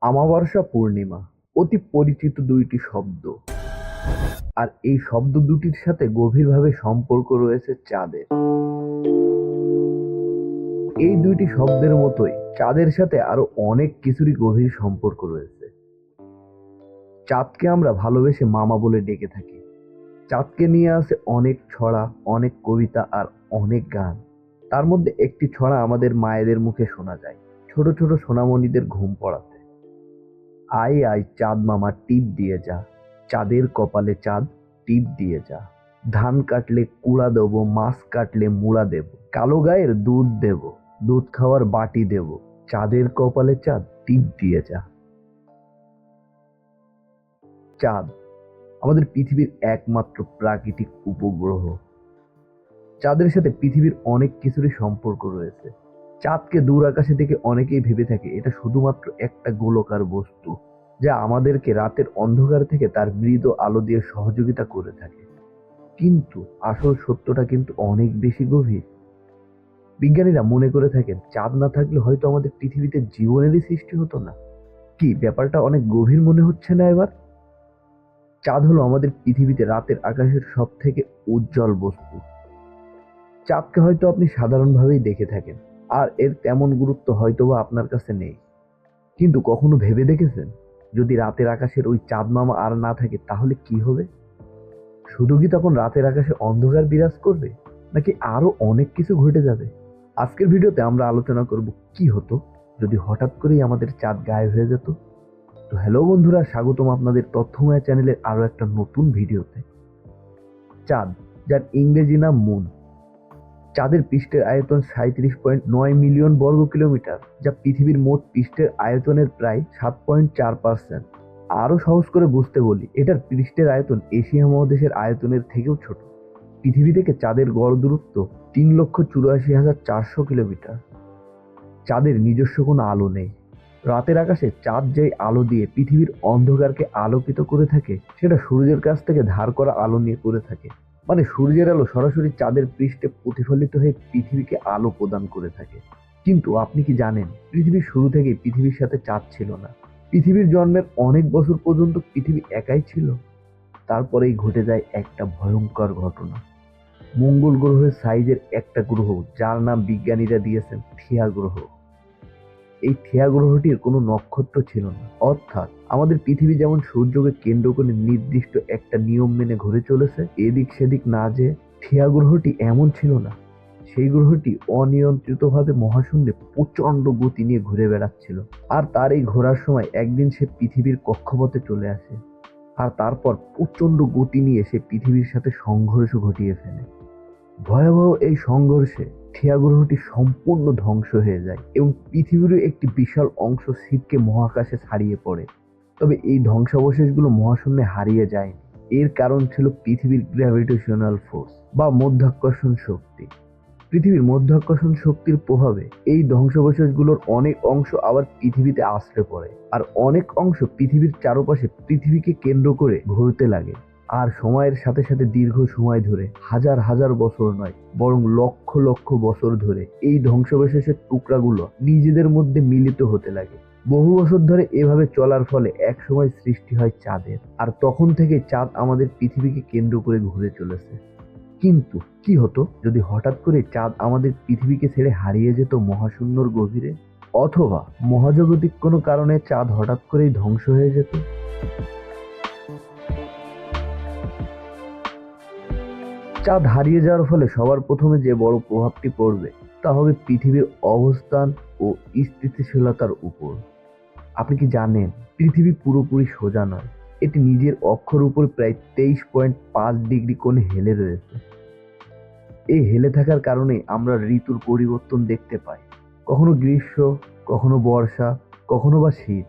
আমাবস্যা পূর্ণিমা অতি পরিচিত দুইটি শব্দ। আর এই শব্দ দুটির সাথে গভীরভাবে সম্পর্ক রয়েছে চাঁদের। এই দুইটি শব্দের মতোই চাঁদের সাথে আরো অনেক কিছুরই গভীর সম্পর্ক রয়েছে। চাঁদকে আমরা ভালোবেসে মামা বলে ডেকে থাকি। চাঁদকে নিয়ে আছে অনেক ছড়া, অনেক কবিতা আর অনেক গান। তার মধ্যে একটি ছড়া আমাদের মায়েদের মুখে শোনা যায় ছোট ছোট সোনামণিদের ঘুম পড়াতে। আয় আয় চাঁদ মামা টিপ দিয়ে যা, চাঁদের কপালে চাঁদ টিপ দিয়ে যা। ধান কাটলে কুড়া দেবো, মাছ কাটলে মুড়া দেব, কালো গায়ের দুধ দেব, দুধ খাওয়ার বাটি দেব, চাঁদের কপালে চাঁদ টিপ দিয়ে যা। চাঁদ আমাদের পৃথিবীর একমাত্র প্রাকৃতিক উপগ্রহ। চাঁদের সাথে পৃথিবীর অনেক কিছুরই সম্পর্ক রয়েছে। চাঁদকে দূর আকাশে দেখে অনেকেই ভেবে থাকে এটা শুধুমাত্র একটা গোলকার বস্তু, যা আমাদেরকে রাতের অন্ধকার থেকে তার মৃদু আলো দিয়ে সহযোগিতা করে থাকে। কিন্তু আসল সত্যটা কিন্তু অনেক বেশি গভীর। বিজ্ঞানীরা মনে করে থাকেন চাঁদ না থাকলে হয়তো আমাদের পৃথিবীতে জীবনেরই সৃষ্টি হতো না। কি ব্যাপারটা অনেক গভীর মনে হচ্ছে না এবার? চাঁদ হলো আমাদের পৃথিবীতে রাতের আকাশের সব থেকে উজ্জ্বল বস্তু। চাঁদকে হয়তো আপনি সাধারণভাবেই দেখে থাকেন, আর এর তেমন গুরুত্ব হয়তোবা আপনার কাছে নেই। কিন্তু কখনো ভেবে দেখেছেন যদি রাতের আকাশের ওই চাঁদ মামা আর না থাকে তাহলে কি হবে? শুধু কি তখন রাতের আকাশে অন্ধকার বিরাজ করবে, নাকি আরো অনেক কিছু ঘটে যাবে? আজকের ভিডিওতে আমরা আলোচনা করব কি হতো যদি হঠাৎ করেই আমাদের চাঁদ গায়েব হয়ে যেত। তো হ্যালো বন্ধুরা, স্বাগতম আপনাদের তথ্যময় চ্যানেলের আরো একটা নতুন ভিডিওতে। চাঁদ, যার ইংরেজি নাম মুন। চাঁদের পৃষ্ঠের আয়তন 37.9 মিলিয়ন বর্গ কিলোমিটার, যা পৃথিবীর মোট পৃষ্ঠের আয়তনের প্রায় 7.4%। আরো সহজ করে বুঝতে বলি, এটার পৃষ্ঠের আয়তন এশিয়া মহাদেশের আয়তনের থেকেও ছোট। পৃথিবী থেকে চাঁদের গড় দূরত্ব 3,84,400 কিলোমিটার। চাঁদের নিজস্ব কোনো আলো নেই। রাতের আকাশে চাঁদ যেই আলো দিয়ে পৃথিবীর অন্ধকারকে আলোকিত করে থাকে, সেটা সূর্যের কাছ থেকে ধার করা আলো নিয়ে করে থাকে। মানে সূর্যের আলো সরাসরি চাঁদের পৃষ্ঠে প্রতিফলিত হয়ে পৃথিবীকে আলো প্রদান করে থাকে। কিন্তু আপনি কি জানেন, পৃথিবীর শুরু থেকেই পৃথিবীর সাথে চাঁদ ছিল না। পৃথিবীর জন্মের অনেক বছর পর্যন্ত পৃথিবী একাই ছিল। তারপরেই ঘটে যায় একটা ভয়ঙ্কর ঘটনা। মঙ্গল গ্রহের সাইজের একটা গ্রহ, যার নাম বিজ্ঞানীরা দিয়েছেন থিয়া গ্রহ। এই থিয়া গ্রহটির কোনো নক্ষত্র ছিল না। অর্থাৎ আমাদের পৃথিবী যেমন সূর্যকে কেন্দ্র করে নির্দিষ্ট একটা নিয়ম মেনে ঘুরে চলেছে, এদিক সেদিক না যেয়ে, থিয়া গ্রহটি এমন ছিল না। সেই গ্রহটি অনিয়ন্ত্রিতভাবে মহাশূন্যে প্রচন্ড গতি নিয়ে ঘুরে বেড়াচ্ছিল। আর তার এই ঘোরার সময় একদিন সে পৃথিবীর কক্ষপথে চলে আসে। আর তারপর প্রচন্ড গতি নিয়ে সে পৃথিবীর সাথে সংঘর্ষ ঘটিয়ে ফেলে। ভয়াবহ এই সংঘর্ষে থিয়া গ্রহটি সম্পূর্ণ ধ্বংস হয়ে যায় এবং পৃথিবীরও একটি বিশাল অংশ ছিটকে মহাকাশে ছাড়িয়ে পড়ে। তবে এই ধ্বংসাবশেষগুলো মহাশূন্যে হারিয়ে যায়নি। এর কারণ ছিল পৃথিবীর গ্র্যাভিটেশনাল ফোর্স বা মধ্যাকর্ষণ শক্তি। পৃথিবীর মধ্যাকর্ষণ শক্তির প্রভাবে এই ধ্বংসাবশেষগুলোর অনেক অংশ আবার পৃথিবীতে আছড়ে পড়ে, আর অনেক অংশ পৃথিবীর চারপাশে পৃথিবীকে কেন্দ্র করে ঘুরতে লাগে। আর সময়ের সাথে সাথে দীর্ঘ সময় ধরে, হাজার হাজার বছর নয় বরং লক্ষ লক্ষ বছর ধরে এই ধ্বংসাবশেষের টুকরাগুলো নিজেদের মধ্যে মিলিত হতে লাগে। বহু বছর ধরে এভাবে চলার ফলে এক সময় সৃষ্টি হয় চাঁদের, আর তখন থেকে চাঁদ আমাদের পৃথিবীকে কেন্দ্র করে ঘুরে চলেছে। কিন্তু কি হতো যদি হঠাৎ করে চাঁদ আমাদের পৃথিবীকে ছেড়ে হারিয়ে যেত মহাশূন্যর গভীরে? অথবা মহাজাগতিক কোনো কারণে চাঁদ হঠাৎ করেই ধ্বংস হয়ে যেত? চাঁদ হারিয়ে যাওয়ার ফলে সবার প্রথমে যে বড় প্রভাবটি পড়বে তা হবে পৃথিবীর অবস্থান ও স্থিতিশীলতার উপর। আপনি কি জানেন, পৃথিবী পুরোপুরি সোজা নয়। এটি নিজের অক্ষর উপর প্রায় 23.5 ডিগ্রি কোণে হেলে রয়েছে। এই হেলে থাকার কারণে আমরা ঋতুর পরিবর্তন দেখতে পাই। কখনো গ্রীষ্ম, কখনো বর্ষা, কখনো বা শীত।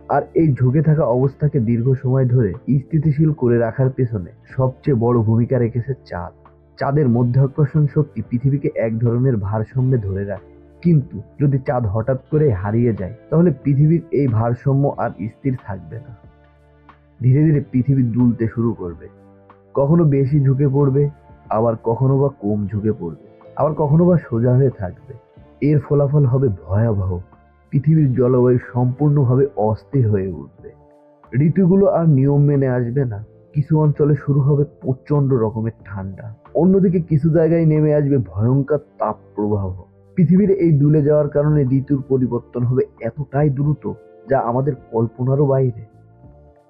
আর এই ঝুঁকে থাকা অবস্থাকে দীর্ঘ সময় ধরে স্থিতিশীল করে রাখার পেছনে সবচেয়ে বড় ভূমিকা রেখেছে চাঁদ। চাঁদের মধ্যাকর্ষণ শক্তি পৃথিবীকে এক ধরনের ভারসাম্যে ধরে রাখে। কিন্তু যদি চাঁদ হঠাৎ করে হারিয়ে যায়, তাহলে পৃথিবীর এই ভারসাম্য আর স্থির থাকবে না। ধীরে ধীরে পৃথিবী দুলতে শুরু করবে। কখনো বেশি ঝুঁকে পড়বে, আবার কখনো বা কম ঝুঁকে পড়বে, আবার কখনো বা সোজা হয়ে থাকবে। এর ফলাফল হবে ভয়াবহ। পৃথিবীর জলবায়ু সম্পূর্ণভাবে অস্থির হয়ে উঠবে। ঋতুগুলো আর নিয়ম মেনে আসবে না। কিছু অঞ্চলে শুরু হবে প্রচন্ড রকমের ঠান্ডা, অন্যদিকে কিছু জায়গায় নেমে আসবে ভয়ঙ্কর তাপ প্রবাহ। পৃথিবীর এই দুলে যাওয়ার কারণে ঋতুর পরিবর্তন হবে এতটাই দ্রুত যা আমাদের কল্পনারও বাইরে।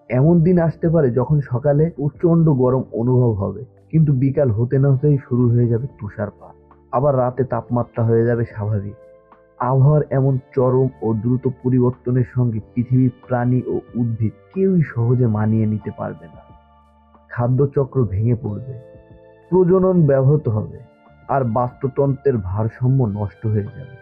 এমন দিন আসতে পারে যখন সকালে প্রচন্ড গরম অনুভব হবে, কিন্তু বিকাল হতে না হতেই শুরু হয়ে যাবে তুষারপাত। আবার রাতে তাপমাত্রা হয়ে যাবে স্বাভাবিক। আবহাওয়ার এমন চরম ও দ্রুত পরিবর্তনের সঙ্গে পৃথিবীর প্রাণী ও উদ্ভিদ কেউই সহজে মানিয়ে নিতে পারবে না। খাদ্যচক্র ভেঙে পড়বে, প্রজনন ব্যাহত হবে, আর বাস্তুতন্ত্রের ভারসাম্য নষ্ট হয়ে যাবে।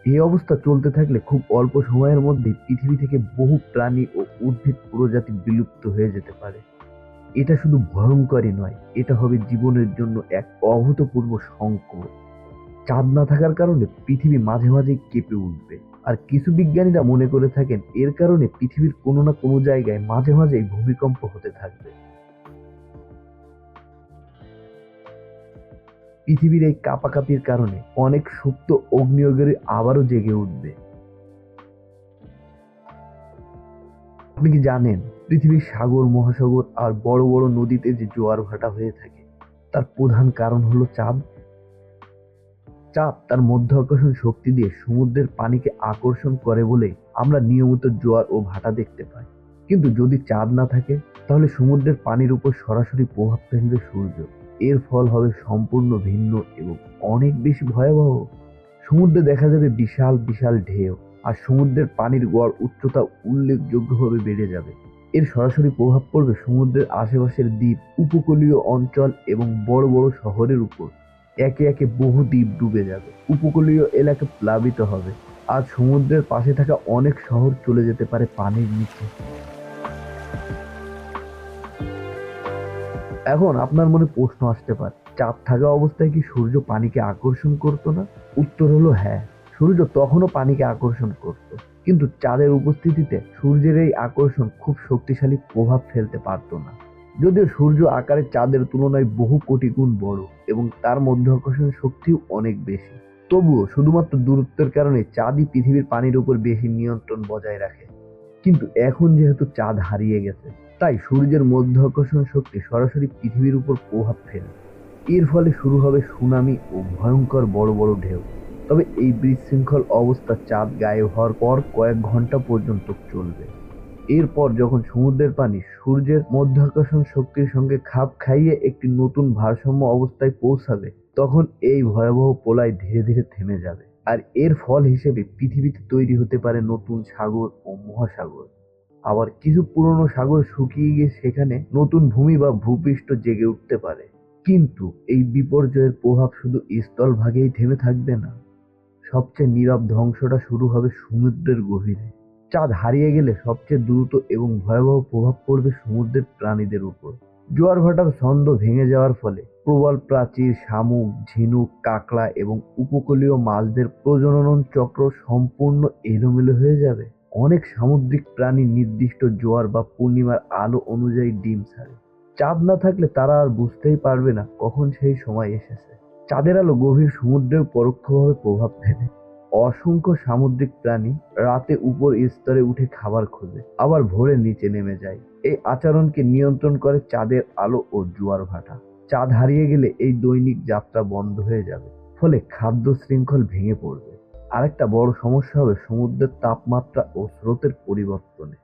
এই অবস্থা চলতে থাকলে খুব অল্প সময়ের মধ্যে পৃথিবী থেকে বহু প্রাণী ও উদ্ভিদ প্রজাতি বিলুপ্ত হয়ে যেতে পারে। এটা শুধু ভয়ঙ্করই নয়, এটা হবে জীবনের জন্য এক অভূতপূর্ব সংকট। চাঁদ না থাকার কারণে পৃথিবী মাঝে মাঝেই কেঁপে উঠবে, আর কিছু বিজ্ঞানীরা মনে করে থাকেন এর কারণে পৃথিবীর কোনো না কোনো জায়গায় মাঝে মাঝেই ভূমিকম্প হতে থাকবে। পৃথিবীর এই কাঁপাকাঁপির কারণে অনেক সুপ্ত আগ্নেয়গিরি আবারও জেগে উঠবে। আপনি কি জানেন পৃথিবীর সাগর, মহাসাগর আর বড় বড় নদীতে যে জোয়ার ভাটা হয়ে থাকে তার প্রধান কারণ হলো চাঁদ। চাঁদ তার মাধ্যাকর্ষণ শক্তি দিয়ে সমুদ্রের পানিকে আকর্ষণ করে বলে আমরা নিয়মিত জোয়ার ও ভাটা দেখতে পাই। কিন্তু যদি চাঁদ না থাকে তাহলে সমুদ্রের পানির উপর সরাসরি প্রভাব ফেলবে সূর্য। এর ফল হবে সম্পূর্ণ ভিন্ন এবং অনেক বেশি ভয়াবহ। সমুদ্রে দেখা যাবে বিশাল বিশাল ঢেউ, আর সমুদ্রের পানির গড় উচ্চতা উল্লেখযোগ্যভাবে বেড়ে যাবে। এর সরাসরি প্রভাব পড়বে সমুদ্রের আশেপাশের দ্বীপ, উপকূলীয় অঞ্চল এবং বড় বড় শহরের উপর। একে একে বহু দ্বীপ ডুবে যাবে, উপকূলীয় এলাকা প্লাবিত হবে, আর সমুদ্রের পাশে থাকা অনেক শহর চলে যেতে পারে পানির নিচে। এখন আপনার মনে প্রশ্ন আসতে পারে, চাঁদ থাকা অবস্থায় কি সূর্য পানিকে আকর্ষণ করতো না? উত্তর হলো হ্যাঁ, সূর্য তখনও পানিকে আকর্ষণ করত, কিন্তু চাঁদের উপস্থিতিতে সূর্যের এই আকর্ষণ খুব শক্তিশালী প্রভাব ফেলতে পারত না। যদিও সূর্য আকারে চাঁদের তুলনায় বহু কোটি গুণ বড় এবং তার মাধ্যাকর্ষণ শক্তিও অনেক বেশি, তবুও শুধুমাত্র দূরত্বের কারণে চাঁদই পৃথিবীর পানির উপর বেশি নিয়ন্ত্রণ বজায় রাখে। কিন্তু এখন যেহেতু চাঁদ হারিয়ে গেছে, তাই সূর্যের মাধ্যাকর্ষণ শক্তি সরাসরি পৃথিবীর উপর প্রভাব ফেলে। এর ফলে শুরু হবে সুনামি ও ভয়ঙ্কর বড় বড় ঢেউ। তবে এই বিশৃঙ্খল অবস্থা চাঁদ গায়েব হওয়ার পর কয়েক ঘন্টা পর্যন্ত চলবে। এরপর যখন সমুদ্রের পানি সূর্যের মাধ্যাকর্ষণ শক্তির সঙ্গে খাপ খাইয়ে একটি নতুন ভারসাম্য অবস্থায় পৌঁছাবে, তখন এই ভয়াবহ প্রলয় ধীরে ধীরে থেমে যাবে। আর এর ফল হিসেবে পৃথিবীতে তৈরি হতে পারে নতুন সাগর ও মহাসাগর। আবার কিছু পুরনো সাগর শুকিয়ে গিয়ে সেখানে নতুন ভূমি বা ভূপৃষ্ঠ জেগে উঠতে পারে। কিন্তু এই বিপর্যয়ের প্রভাব শুধু স্থলভাগেই থেমে থাকবে না। সবচেয়ে নীরব ধ্বংসটা শুরু হবে সমুদ্রের গভীরে। চাঁদ হারিয়ে গেলে সবচেয়ে দ্রুত এবং ভয়াবহ প্রভাব পড়বে সমুদ্রের প্রাণীদের উপর। জোয়ার ভাটার ছন্দ ভেঙে যাওয়ার ফলে প্রবল প্রাচীর, শামুক, ঝিনুক, কাঁকড়া এবং উপকূলীয় মাছদের প্রজনন চক্র সম্পূর্ণ এলোমেলো হয়ে যাবে। অনেক সামুদ্রিক প্রাণী নির্দিষ্ট জোয়ার বা পূর্ণিমার আলো অনুযায়ী ডিম ছাড়ে। চাঁদ না থাকলে তারা আর বুঝতেই পারবে না কখন সেই সময় এসেছে। চাঁদের আলো গভীর সমুদ্রেও পরোক্ষভাবে প্রভাব ফেলে। অসংখ্য সামুদ্রিক প্রাণী রাতে উপর স্তরে উঠে খাবার খোঁজে, আবার ভোরে নিচে নেমে যায়। এই আচরণকে নিয়ন্ত্রণ করে চাঁদের আলো ও জোয়ার ভাটা। চাঁদ হারিয়ে গেলে এই দৈনিক যাত্রা বন্ধ হয়ে যাবে, ফলে খাদ্য শৃঙ্খল ভেঙে পড়বে। আরেকটা বড় সমস্যা হবে সমুদ্রের তাপমাত্রা ও স্রোতের পরিবর্তনে।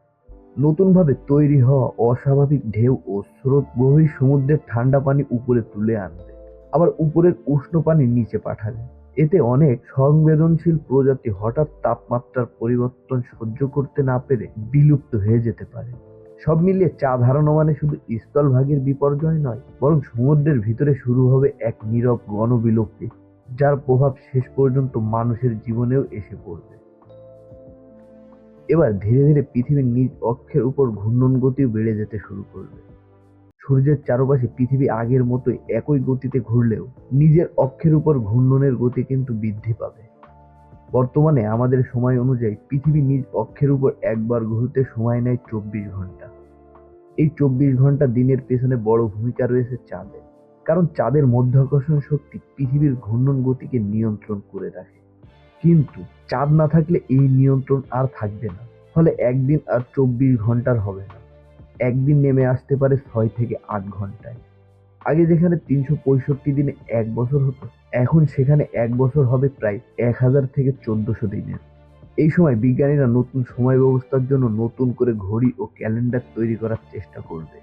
নতুনভাবে তৈরি হওয়া অস্বাভাবিক ঢেউ ও স্রোত গভীর সমুদ্রের ঠান্ডা পানি উপরে তুলে আনবে, আবার উপরের উষ্ণ পানি নিচে পাঠাবে। এতে অনেক সংবেদনশীল প্রজাতি হঠাৎ তাপমাত্রার পরিবর্তন সহ্য করতে না পেরে বিলুপ্ত হয়ে যেতে পারে। সব মিলিয়ে চাঁদ হারানো মানে শুধু স্থলভাগের বিপর্যয় নয়, বরং সমুদ্রের ভিতরে শুরু হবে এক নীরব গণবিলুপ্তি, যার প্রভাব শেষ পর্যন্ত মানুষের জীবনেও এসে পড়বে। এবার ধীরে ধীরে পৃথিবীর নিজ অক্ষের উপর ঘূর্ণন গতিও বেড়ে যেতে শুরু করবে। সূর্যের চারপাশে পৃথিবী আগের মতোই একই গতিতে ঘুরলেও নিজের অক্ষের উপর ঘূর্ণনের গতি কিন্তু বৃদ্ধি পাবে। বর্তমানে আমাদের সময় অনুযায়ী পৃথিবী নিজ অক্ষের উপর একবার ঘুরতে সময় নেয় 24 ঘন্টা। এই 24 ঘন্টা দিনের পেছনে বড় ভূমিকা রয়েছে চাঁদের, কারণ চাঁদের মাধ্যাকর্ষণ শক্তি পৃথিবীর ঘূর্ণন গতিকে নিয়ন্ত্রণ করে রাখে। কিন্তু চাঁদ না থাকলে এই নিয়ন্ত্রণ আর থাকবে না। ফলে একদিন আর 24 ঘন্টার হবে না, একদিন নেমে আসতে পারে 6 থেকে 8 ঘন্টায়। আগে যেখানে 365 দিনে 1 বছর হতো, এখন সেখানে 1 বছর হবে প্রায় 1000 থেকে 1400 দিনের। এই সময় বিজ্ঞানীরা নতুন সময় ব্যবস্থার জন্য নতুন করে ঘড়ি ও ক্যালেন্ডার তৈরি করার চেষ্টা করবে।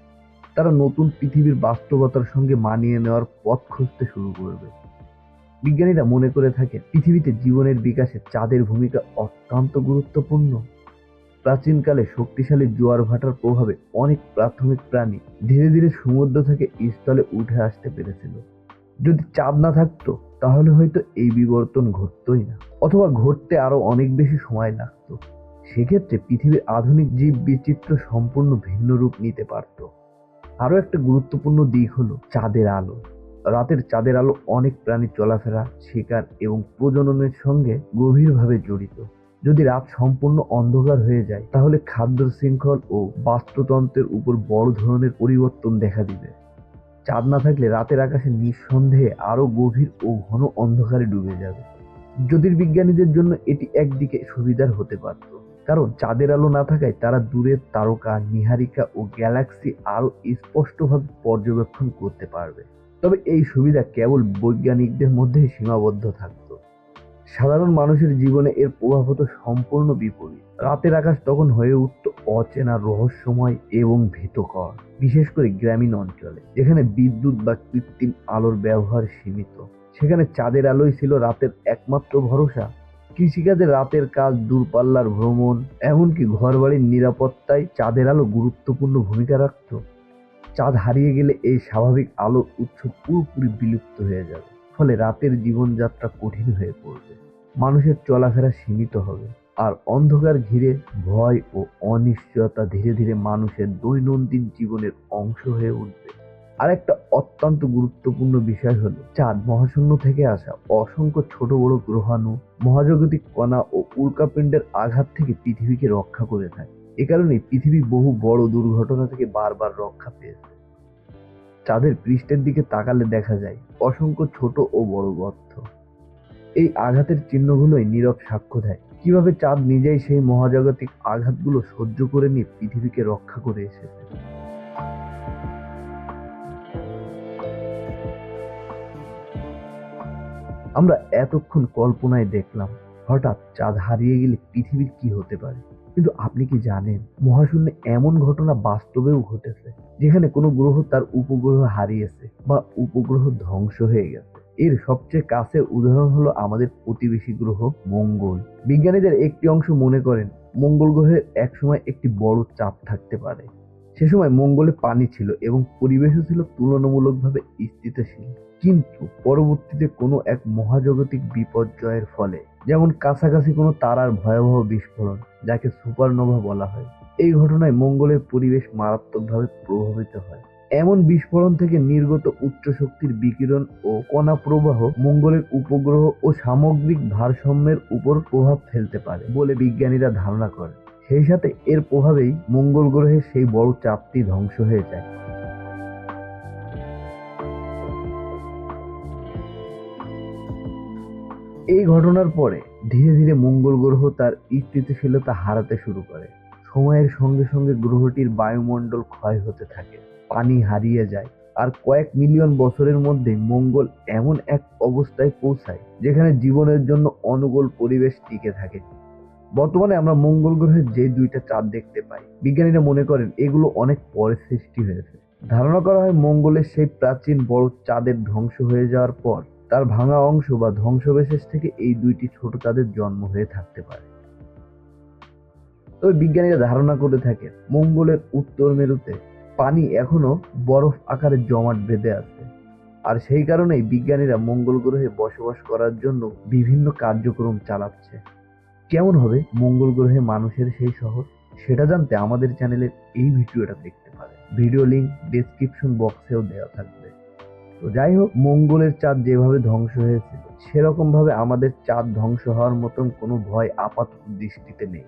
তারা নতুন পৃথিবীর বাস্তবতার সঙ্গে মানিয়ে নেওয়ার পথ খুঁজতে শুরু করবে। বিজ্ঞানীরা মনে করে থাকে পৃথিবীতে জীবনের বিকাশে চাঁদের ভূমিকা অত্যন্ত গুরুত্বপূর্ণ। প্রাচীনকালে শক্তিশালী জোয়ার ভাটার প্রভাবে অনেক প্রাথমিক প্রাণী ধীরে ধীরে সমুদ্র থেকে স্থলে উঠে আসতে পেরেছিল। যদি চাঁদ না থাকতো তাহলে হয়তো এই বিবর্তন ঘটতোই না, অথবা ঘটতে আরো অনেক বেশি সময় লাগতো। সেক্ষেত্রে পৃথিবীর আধুনিক জীব বিচিত্র সম্পূর্ণ ভিন্ন রূপ নিতে পারত। আরো একটা গুরুত্বপূর্ণ দিক হলো চাঁদের আলো। রাতের চাঁদের আলো অনেক প্রাণী চলাফেরা, শিকার এবং প্রজননের সঙ্গে গভীরভাবে জড়িত। যদি রাত সম্পূর্ণ অন্ধকার হয়ে যায় তাহলে খাদ্য শৃঙ্খল ও বাস্তুতন্ত্রের উপর বড় ধরনের পরিবর্তন দেখা দিবে। চাঁদ না থাকলে রাতের আকাশে নিঃসন্দেহে আরো গভীর ও ঘন অন্ধকারে ডুবে যাবে। জ্যোতির্বিজ্ঞানীদের জন্য এটি একদিকে সুবিধার হতে পারত, কারণ চাঁদের আলো না থাকায় তারা দূরের তারকা, নীহারিকা ও গ্যালাক্সি আরো স্পষ্টভাবে পর্যবেক্ষণ করতে পারবে। তবে এই সুবিধা কেবল বৈজ্ঞানিকদের মধ্যেই সীমাবদ্ধ থাকতো। সাধারণ মানুষের জীবনে এর প্রভাব হতো সম্পূর্ণ বিপরীত। রাতের আকাশ তখন হয়ে উঠত অচেনা, রহস্যময় এবং ভীতকর, বিশেষ করে গ্রামীণ অঞ্চলে যেখানে বিদ্যুৎ বা কৃত্রিম আলোর ব্যবহার সীমিত। সেখানে চাঁদের আলোই ছিল রাতের একমাত্র ভরসা। কৃষিকাজে রাতের কাজ, দূরপাল্লার ভ্রমণ, এমনকি ঘরবাড়ির নিরাপত্তায় চাঁদের আলো গুরুত্বপূর্ণ ভূমিকা রাখত। চাঁদ হারিয়ে গেলে এই স্বাভাবিক আলোর উৎস পুরোপুরি বিলুপ্ত হয়ে যাবে। ফলে রাতের জীবনযাত্রা কঠিন হয়ে পড়বে, মানুষের চলাফেরা সীমিত হবে, আর অন্ধকার ঘিরে ভয় ও অনিশ্চয়তা ধীরে ধীরে মানুষের দৈনন্দিন জীবনের অংশ হয়ে উঠবে। আরেকটা অত্যন্ত গুরুত্বপূর্ণ বিষয় হলো চাঁদ মহাশূন্য থেকে আসা অসংখ্য ছোট বড় গ্রহাণু, মহাজাগতিক কণা ও উল্কাপিণ্ডের আঘাত থেকে পৃথিবীকে রক্ষা করে থাকে। এ কারণে পৃথিবী বহু বড় দুর্ঘটনা থেকে বারবার রক্ষা পেয়েছে। চাঁদের পৃষ্ঠের দিকে তাকালে দেখা যায় অসংখ্য ছোট ও বড় গর্ত। এই আঘাতের চিহ্নগুলোই নীরব সাক্ষ্য দেয় কিভাবে চাঁদ নিজেই সেই মহাজাগতিক আঘাতগুলো সহ্য করে নিয়ে পৃথিবীকে রক্ষা করে এসেছে। আমরা এতক্ষণ কল্পনায় দেখলাম হঠাৎ চাঁদ হারিয়ে গেলে পৃথিবীর কি হতে পারে, কিন্তু আপনি কি জানেন মহাশূন্যে এমন ঘটনা বাস্তবেও ঘটেছে, যেখানে কোনো গ্রহ তার উপগ্রহ হারিয়েছে বা উপগ্রহ ধ্বংস হয়ে গেছে। এর সবচেয়ে কাছের উদাহরণ হলো আমাদের প্রতিবেশী গ্রহ মঙ্গল। বিজ্ঞানীদের একটি অংশ মনে করেন মঙ্গল গ্রহের একসময় একটি বড় চাপ থাকতে পারে। সে সময় মঙ্গলে পানি ছিল এবং পরিবেশও ছিল তুলনামূলকভাবে স্থিতিশীল। কিন্তু পরবর্তীতে কোনো এক মহাজাগতিক বিপর্যয়ের ফলে, যেমন কাছাকাছি কোনো তারার ভয়াবহ বিস্ফোরণ, যাকে সুপারনোভা বলা হয়, এই ঘটনায় মঙ্গলের পরিবেশ মারাত্মকভাবে প্রভাবিত হয়। এমন বিস্ফোরণ থেকে নির্গত উচ্চ শক্তির বিকিরণ ও কণা প্রবাহ মঙ্গলের উপগ্রহ ও সামগ্রিক ভারসাম্যের উপর প্রভাব ফেলতে পারে বলে বিজ্ঞানীরা ধারণা করেন। সেই সাথে এর প্রভাবেই মঙ্গল গ্রহের সেই বড় চাপটি ধ্বংস হয়ে যায়। এই ঘটনার পরে ধীরে ধীরে মঙ্গল গ্রহ তার স্থিতিশীলতা হারাতে শুরু করে। সময়ের সঙ্গে সঙ্গে গ্রহটির বায়ুমণ্ডল ক্ষয় হতে থাকে, পানি হারিয়ে যায়, আর কয়েক মিলিয়ন বছরের মধ্যে মঙ্গল এমন এক অবস্থায় পৌঁছায় যেখানে জীবনের জন্য অনুকূল পরিবেশ টিকে থাকে। বর্তমানে আমরা মঙ্গল গ্রহের যে দুইটা চাঁদ দেখতে পাই, বিজ্ঞানীরা মনে করেন এগুলো অনেক পরে সৃষ্টি হয়েছে। ধারণা করা হয় মঙ্গলের সেই প্রাচীন বড় চাঁদের ধ্বংস হয়ে যাওয়ার পর তার ভাঙা অংশ বা ধ্বংসাবশেষ থেকে এই দুইটি ছোট চাঁদের জন্ম হয়ে থাকতে পারে। তবে বিজ্ঞানীরা ধারণা করে থাকে মঙ্গলের উত্তর মেরুতে পানি এখনো বরফ আকারে জমাট বেঁধে আছে, আর সেই কারণেই বিজ্ঞানীরা মঙ্গল গ্রহে বসবাস করার জন্য বিভিন্ন কার্যক্রম চালাচ্ছে। কেমন হবে মঙ্গল গ্রহে মানুষের সেই শহর, সেটা জানতে আমাদের চ্যানেলের এই ভিডিওটা দেখতে পারেন। ভিডিও লিংক ডেসক্রিপশন বক্সেও দেওয়া থাকবে। তো যাই হোক, মঙ্গলের চাঁদ যেভাবে ধ্বংস হয়েছিল সেরকম ভাবে আমাদের চাঁদ ধ্বংস হওয়ার মতন কোনো ভয় আপাতত দৃষ্টিতে নেই।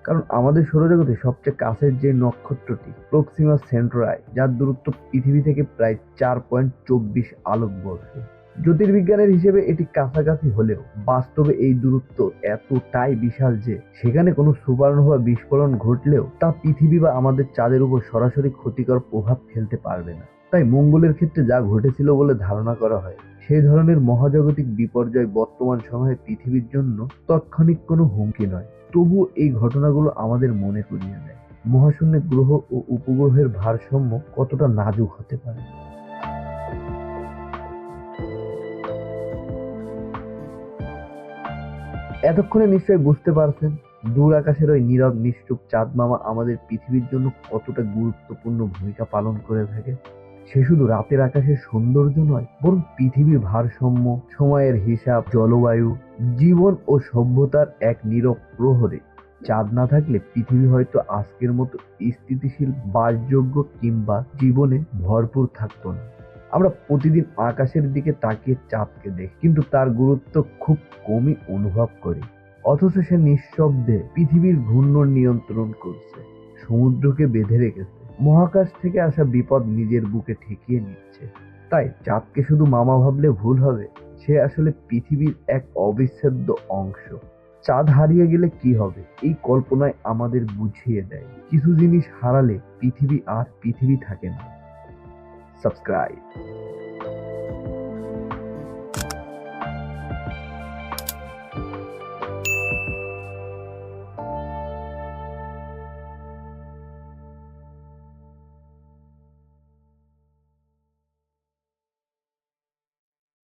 কারণ আমাদের সৌরজগতে সবচেয়ে কাছের যে নক্ষত্রটি প্রক্সিমা সেন্টরাই, যার দূরত্ব পৃথিবী থেকে প্রায় 4.24 আলোকবর্ষ, জ্যোতির্বিজ্ঞানের হিসেবে এটি কাছাকাছি হলেও বাস্তবে এই দূরত্ব এতটাই বিশাল যে সেখানে কোনো সুপারনোভা বিস্ফোরণ ঘটলেও তা পৃথিবী বা আমাদের চাঁদের উপর সরাসরি ক্ষতিকর প্রভাব ফেলতে পারবে না। তাই মঙ্গলের ক্ষেত্রে যা ঘটেছিল বলে ধারণা করা হয়, সেই ধরনের মহাজাগতিক বিপর্যয় বর্তমান সময়ে পৃথিবীর জন্য তাৎক্ষণিক কোনো হুমকি নয়। তবুও এই ঘটনাগুলো আমাদের মনে করিয়ে দেয় মহাশূন্যে গ্রহ ও উপগ্রহের ভারসাম্য কতটা নাজুক হতে পারে। এতক্ষণে নিশ্চয়ই বুঝতে পারছেন দূর আকাশের ওই নীরব নিশ্চুপ চাঁদ মামা আমাদের পৃথিবীর জন্য কতটা গুরুত্বপূর্ণ ভূমিকা পালন করে থাকে। সে শুধু রাতের আকাশের সৌন্দর্য নয়, বরং পৃথিবীর ভারসাম্য, সময়ের হিসাব, জলবায়ু, জীবন ও সভ্যতার এক নীরব প্রহরী। চাঁদ না থাকলে পৃথিবী হয়তো আজকের মতো স্থিতিশীল, বাসযোগ্য কিংবা জীবনে ভরপুর থাকতো না। আমরা প্রতিদিন আকাশের দিকে তাকিয়ে চাঁদকে দেখি, কিন্তু তার গুরুত্ব খুব কমই অনুভব করি। অথচ সে নিঃশব্দে পৃথিবীর ঘূর্ণন নিয়ন্ত্রণ করছে, সমুদ্রকে বেঁধে রেখেছে, মহাকাশ থেকে আসা বিপদ নিজের বুকে ঠেকিয়ে নিচ্ছে। তাই চাঁদকে শুধু মামা ভাবলে ভুল হবে, সে আসলে পৃথিবীর এক অবিচ্ছেদ্য অংশ। চাঁদ হারিয়ে গেলে কি হবে, এই কল্পনায় আমাদের বুঝিয়ে দেয় কিছু জিনিস হারালে পৃথিবী আর পৃথিবী থাকে না। সাবস্ক্রাইব।